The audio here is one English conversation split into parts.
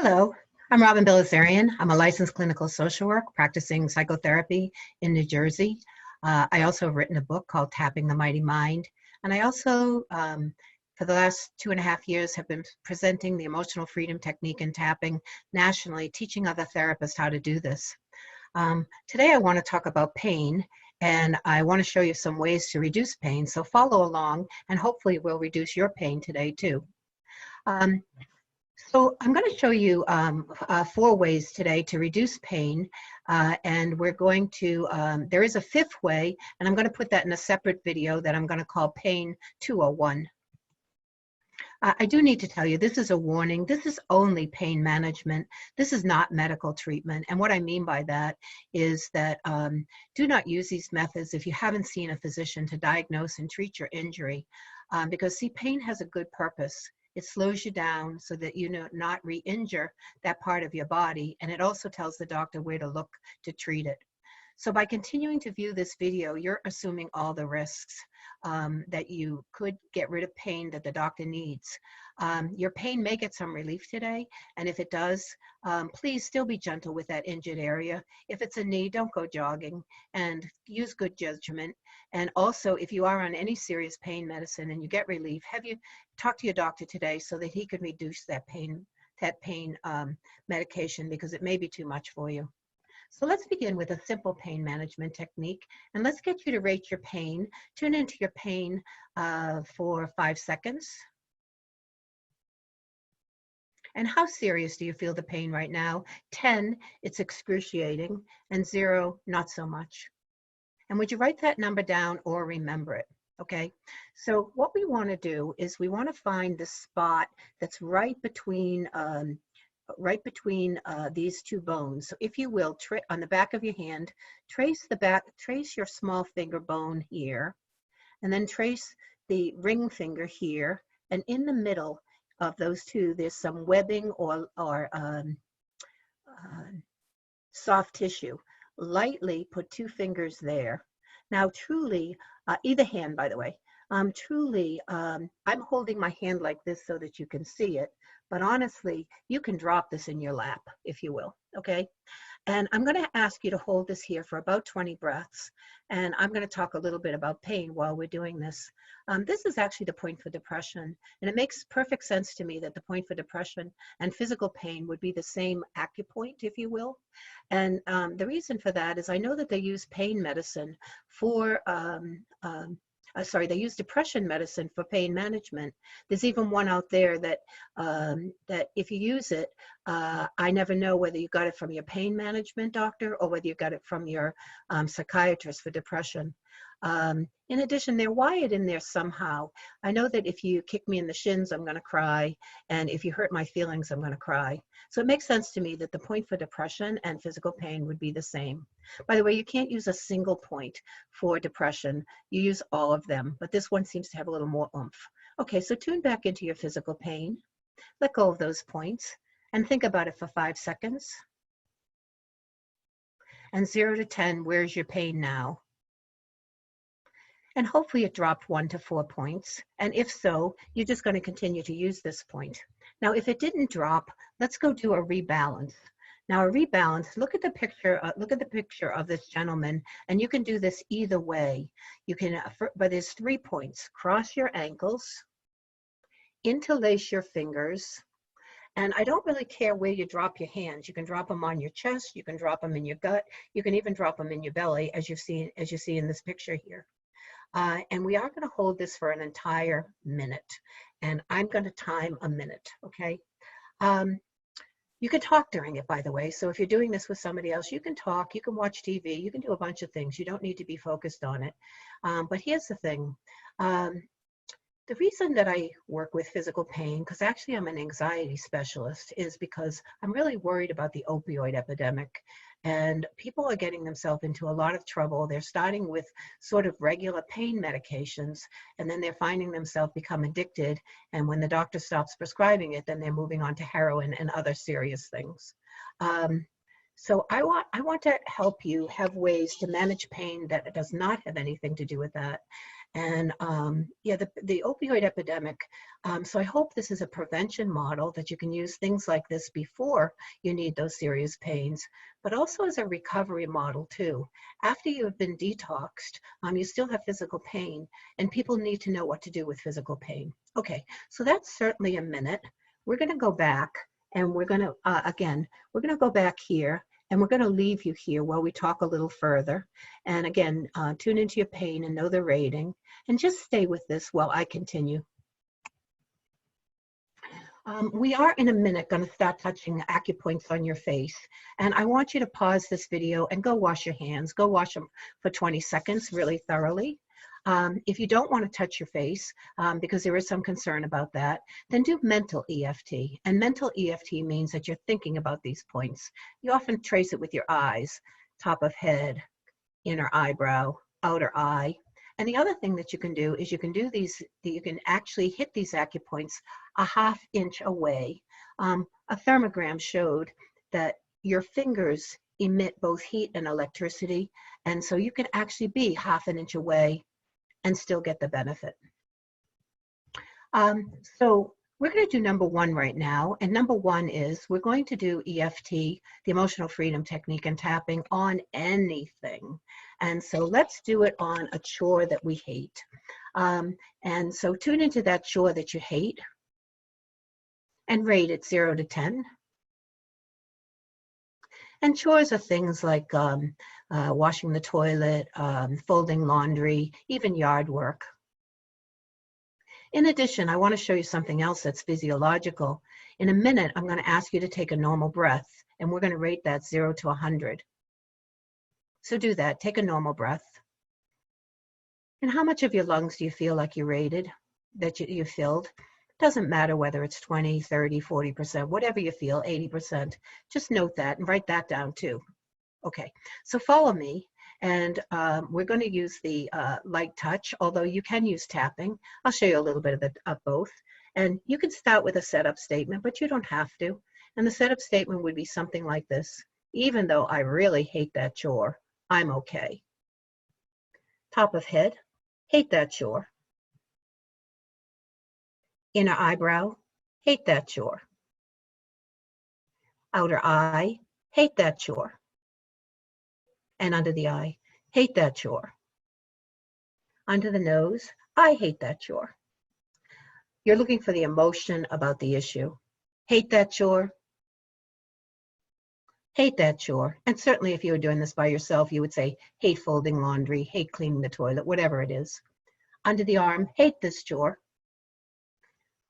Hello, I'm Robin Bilazarian. I'm a licensed clinical social worker practicing psychotherapy in New Jersey. I also have written a book called Tapping the Mighty Mind. And I also, for the last 2.5 years, have been presenting the emotional freedom technique in tapping nationally, teaching other therapists how to do this. Today, I want to talk about pain, and I want to show you some ways to reduce pain. So follow along, and hopefully we'll reduce your pain today too. So I'm going to show you 4 ways today to reduce pain, and we're going to, there is a 5th way, and I'm going to put that in a separate video that I'm going to call Pain 201. I do need to tell you, this is a warning. This is only pain management. This is not medical treatment. And what I mean by that is that do not use these methods if you haven't seen a physician to diagnose and treat your injury, because see, pain has a good purpose. It slows you down so that you not re-injure that part of your body, and it also tells the doctor where to look to treat it. So by continuing to view this video, you're assuming all the risks that you could get rid of pain that the doctor needs. Your pain may get some relief today, and if it does, please still be gentle with that injured area. If it's a knee, don't go jogging, and use good judgment. And also, if you are on any serious pain medicine and you get relief, have you talk to your doctor today so that he can reduce that pain medication, because it may be too much for you. So let's begin with a simple pain management technique, and let's get you to rate your pain. Tune into your pain for 5 seconds. And how serious do you feel the pain right now? 10, it's excruciating, and 0, not so much. And would you write that number down or remember it? Okay, so what we want to do is we want to find the spot that's right between these 2 bones. So if you will, on the back of your hand, trace your small finger bone here, and then trace the ring finger here, and in the middle of those 2, there's some webbing or soft tissue. Lightly put 2 fingers there. Now truly, either hand by the way, I'm holding my hand like this so that you can see it, but honestly, you can drop this in your lap, if you will, okay? And I'm going to ask you to hold this here for about 20 breaths, and I'm going to talk a little bit about pain while we're doing this. This is actually the point for depression, and it makes perfect sense to me that the point for depression and physical pain would be the same acupoint, if you will. And the reason for that is I know that they use pain medicine for they use depression medicine for pain management. There's even one out there that that if you use it, I never know whether you got it from your pain management doctor or whether you got it from your psychiatrist for depression. In addition, they're wired in there somehow. I know that if you kick me in the shins, I'm going to cry, and if you hurt my feelings, I'm going to cry. So it makes sense to me that the point for depression and physical pain would be the same. By the way, you can't use a single point for depression. You use all of them, but this one seems to have a little more oomph. Okay, so tune back into your physical pain. Let go of those points and think about it for 5 seconds. And 0 to 10, where's your pain now? And hopefully it dropped 1 to 4 points. And if so, you're just going to continue to use this point. Now, if it didn't drop, let's go do a rebalance. Now, a rebalance, look at the picture of this gentleman, and you can do this either way. You can, but there's 3 points. Cross your ankles, interlace your fingers, and I don't really care where you drop your hands. You can drop them on your chest, you can drop them in your gut, you can even drop them in your belly, as you see in this picture here. And we are going to hold this for an entire minute, and I'm going to time a minute, okay? You can talk during it, by the way, so if you're doing this with somebody else, you can talk, you can watch TV, you can do a bunch of things. You don't need to be focused on it. But here's the thing. The reason that I work with physical pain, because actually I'm an anxiety specialist, is because I'm really worried about the opioid epidemic. And people are getting themselves into a lot of trouble. They're starting with sort of regular pain medications, and then they're finding themselves become addicted. And when the doctor stops prescribing it, then they're moving on to heroin and other serious things. So I want to help you have ways to manage pain that does not have anything to do with that. And yeah, the opioid epidemic. So I hope this is a prevention model that you can use things like this before you need those serious pains, but also as a recovery model too. After you have been detoxed, you still have physical pain, and people need to know what to do with physical pain. Okay, so that's certainly a minute. We're going to go back, and we're going to, again, we're going to go back here, and we're going to leave you here while we talk a little further. And again, tune into your pain and know the rating, and just stay with this while I continue. We are in a minute going to start touching acupoints on your face. And I want you to pause this video and go wash your hands. Go wash them for 20 seconds really thoroughly. If you don't want to touch your face, because there is some concern about that, then do mental EFT. And mental EFT means that you're thinking about these points. You often trace it with your eyes, top of head, inner eyebrow, outer eye. And the other thing that you can do is you can do these, you can actually hit these acupoints a ½ inch away. A thermogram showed that your fingers emit both heat and electricity. And so you can actually be ½ an inch away and still get the benefit. So we're going to do number 1 right now. And number 1 is we're going to do EFT, the emotional freedom technique, and tapping on anything. And so let's do it on a chore that we hate. And so tune into that chore that you hate and rate it 0 to 10. And chores are things like washing the toilet, folding laundry, even yard work. In addition, I want to show you something else that's physiological. In a minute, I'm going to ask you to take a normal breath, and we're going to rate that 0 to 100. So do that. Take a normal breath. And how much of your lungs do you feel like you rated, that you filled? Doesn't matter whether it's 20, 30, 40%, whatever you feel, 80%. Just note that and write that down too. Okay, so follow me. And we're going to use the light touch, although you can use tapping. I'll show you a little bit of both. And you can start with a setup statement, but you don't have to. And the setup statement would be something like this. Even though I really hate that chore, I'm okay. Top of head, hate that chore. Inner eyebrow, hate that chore. Outer eye, hate that chore. And under the eye, hate that chore. Under the nose, I hate that chore. You're looking for the emotion about the issue. Hate that chore. Hate that chore. And certainly if you were doing this by yourself, you would say, hate folding laundry, hate cleaning the toilet, whatever it is. Under the arm, hate this chore.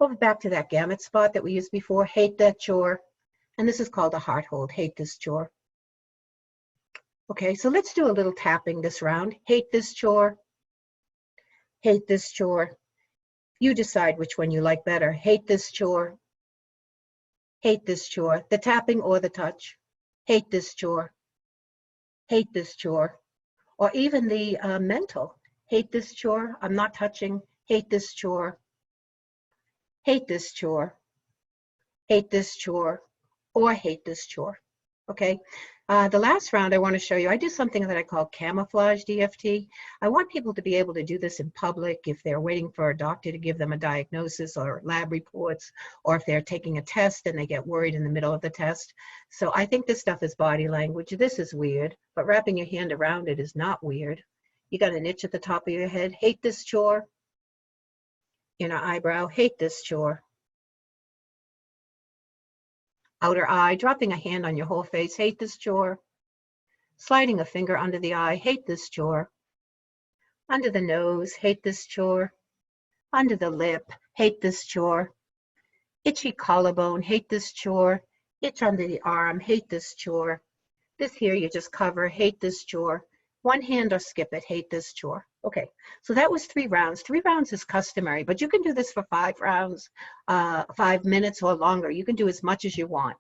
Over back to that gamut spot that we used before, hate that chore. And this is called a heart hold, hate this chore. Okay, so let's do a little tapping this round. Hate this chore. Hate this chore. You decide which one you like better. Hate this chore. Hate this chore. The tapping or the touch. Hate this chore. Hate this chore. Or even the mental. Hate this chore. I'm not touching. Hate this chore. Hate this chore. Hate this chore. Or hate this chore. Okay. The last round I want to show you, I do something that I call camouflage EFT. I want people to be able to do this in public if they're waiting for a doctor to give them a diagnosis or lab reports, or if they're taking a test and they get worried in the middle of the test. So I think this stuff is body language. This is weird, but wrapping your hand around it is not weird. You got an itch at the top of your head. Hate this chore. Inner eyebrow. Hate this chore. Outer eye, dropping a hand on your whole face, hate this chore. Sliding a finger under the eye, hate this chore. Under the nose, hate this chore. Under the lip, hate this chore. Itchy collarbone, hate this chore. Itch under the arm, hate this chore. This here you just cover, hate this chore. One hand or skip it, hate this chore. Okay, so that was 3 rounds. 3 rounds is customary, but you can do this for 5 rounds, 5 minutes or longer. You can do as much as you want.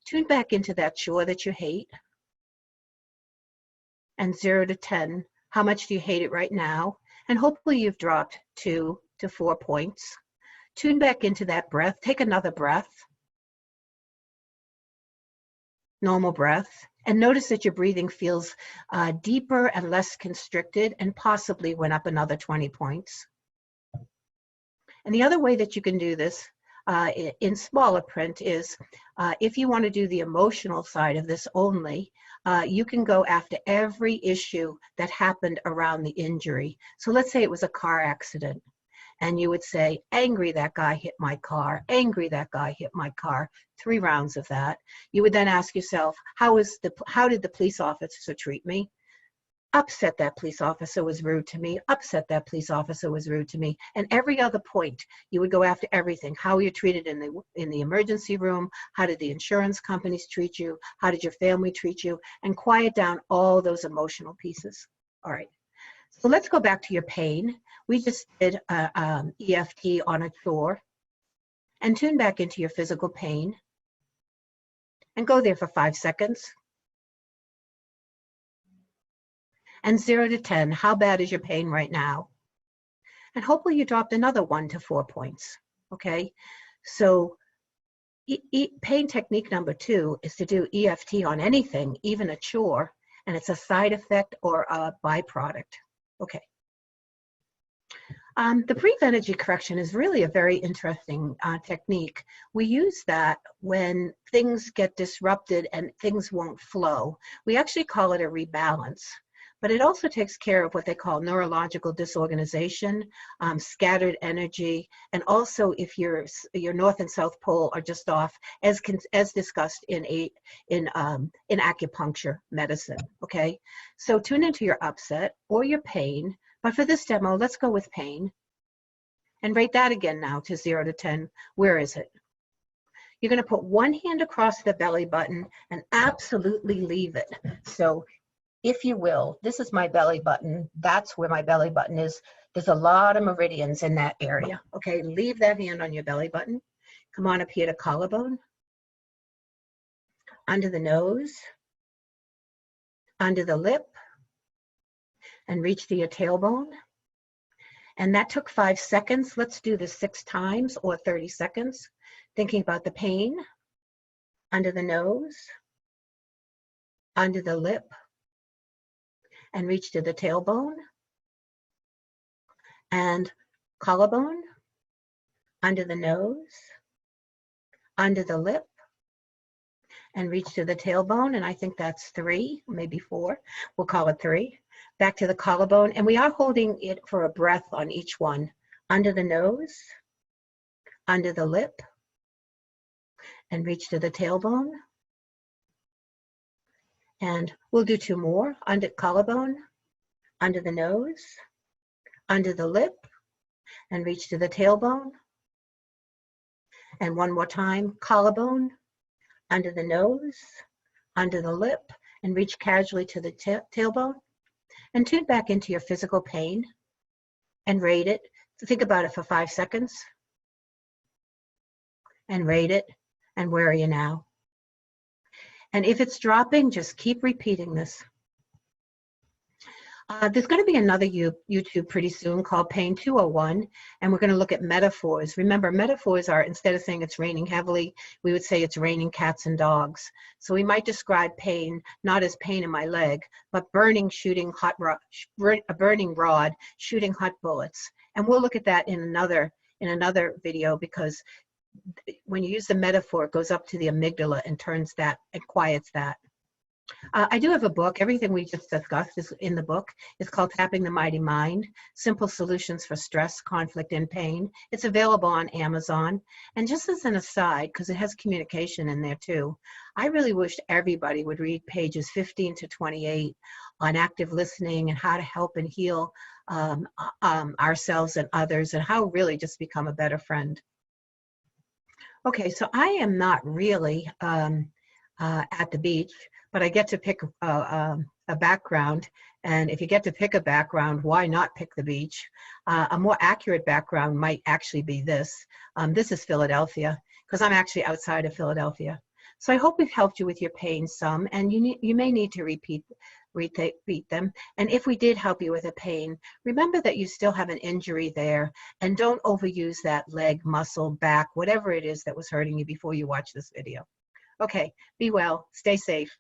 Tune back into that chore that you hate. And 0 to 10, how much do you hate it right now? And hopefully you've dropped 2 to 4 points. Tune back into that breath. Take another breath. Normal breath. And notice that your breathing feels deeper and less constricted, and possibly went up another 20 points. And the other way that you can do this in smaller print is if you want to do the emotional side of this only, you can go after every issue that happened around the injury. So let's say it was a car accident, and you would say, angry that guy hit my car, angry that guy hit my car, 3 rounds of that. You would then ask yourself, how did the police officer treat me? Upset that police officer was rude to me, upset that police officer was rude to me. And every other point, you would go after everything. How were you treated in the emergency room? How did the insurance companies treat you? How did your family treat you? And quiet down all those emotional pieces. All right, so let's go back to your pain. We just did EFT on a chore. And tune back into your physical pain. And go there for 5 seconds. And 0 to 10, how bad is your pain right now? And hopefully you dropped another 1 to 4 points, okay? So pain technique number 2 is to do EFT on anything, even a chore, and it's a side effect or a byproduct, okay? The brief energy correction is really a very interesting technique. We use that when things get disrupted and things won't flow. We actually call it a rebalance. But it also takes care of what they call neurological disorganization, scattered energy, and also if your north and south pole are just off, as discussed in acupuncture medicine. Okay, so tune into your upset or your pain. But for this demo, let's go with pain, and rate that again now to 0 to 10. Where is it? You're going to put one hand across the belly button and absolutely leave it. So, if you will, this is my belly button. That's where my belly button is. There's a lot of meridians in that area. Okay, leave that hand on your belly button. Come on up here to collarbone, under the nose, under the lip, and reach to your tailbone. And that took 5 seconds. Let's do this 6 times or 30 seconds. Thinking about the pain, under the nose, under the lip, and reach to the tailbone, and collarbone, under the nose, under the lip, and reach to the tailbone. And I think that's 3, maybe 4. We'll call it 3. Back to the collarbone, and we are holding it for a breath on each one. Under the nose, under the lip, and reach to the tailbone. And we'll do 2 more. Under collarbone, under the nose, under the lip, and reach to the tailbone. And 1 more time, collarbone, under the nose, under the lip, and reach casually to the tailbone. And tune back into your physical pain and rate it. Think about it for 5 seconds. And rate it. And where are you now? And if it's dropping, just keep repeating this. There's going to be another YouTube pretty soon called Pain 201, and we're going to look at metaphors. Remember, metaphors are, instead of saying it's raining heavily, we would say it's raining cats and dogs. So we might describe pain not as pain in my leg, but a burning rod shooting hot bullets. And we'll look at that in another video, because when you use the metaphor, it goes up to the amygdala and turns that and quiets that. I do have a book. Everything we just discussed is in the book. It's called Tapping the Mighty Mind, Simple Solutions for Stress, Conflict, and Pain. It's available on Amazon. And just as an aside, because it has communication in there too, I really wish everybody would read pages 15 to 28 on active listening and how to help and heal ourselves and others, and how really just become a better friend. Okay, so I am not really at the beach, but I get to pick a background. And if you get to pick a background, why not pick the beach? A more accurate background might actually be this. This is Philadelphia, because I'm actually outside of Philadelphia. So I hope we've helped you with your pain some, and you may need to repeat them. And if we did help you with a pain, remember that you still have an injury there, and don't overuse that leg, muscle, back, whatever it is that was hurting you before you watch this video. Okay, be well, stay safe.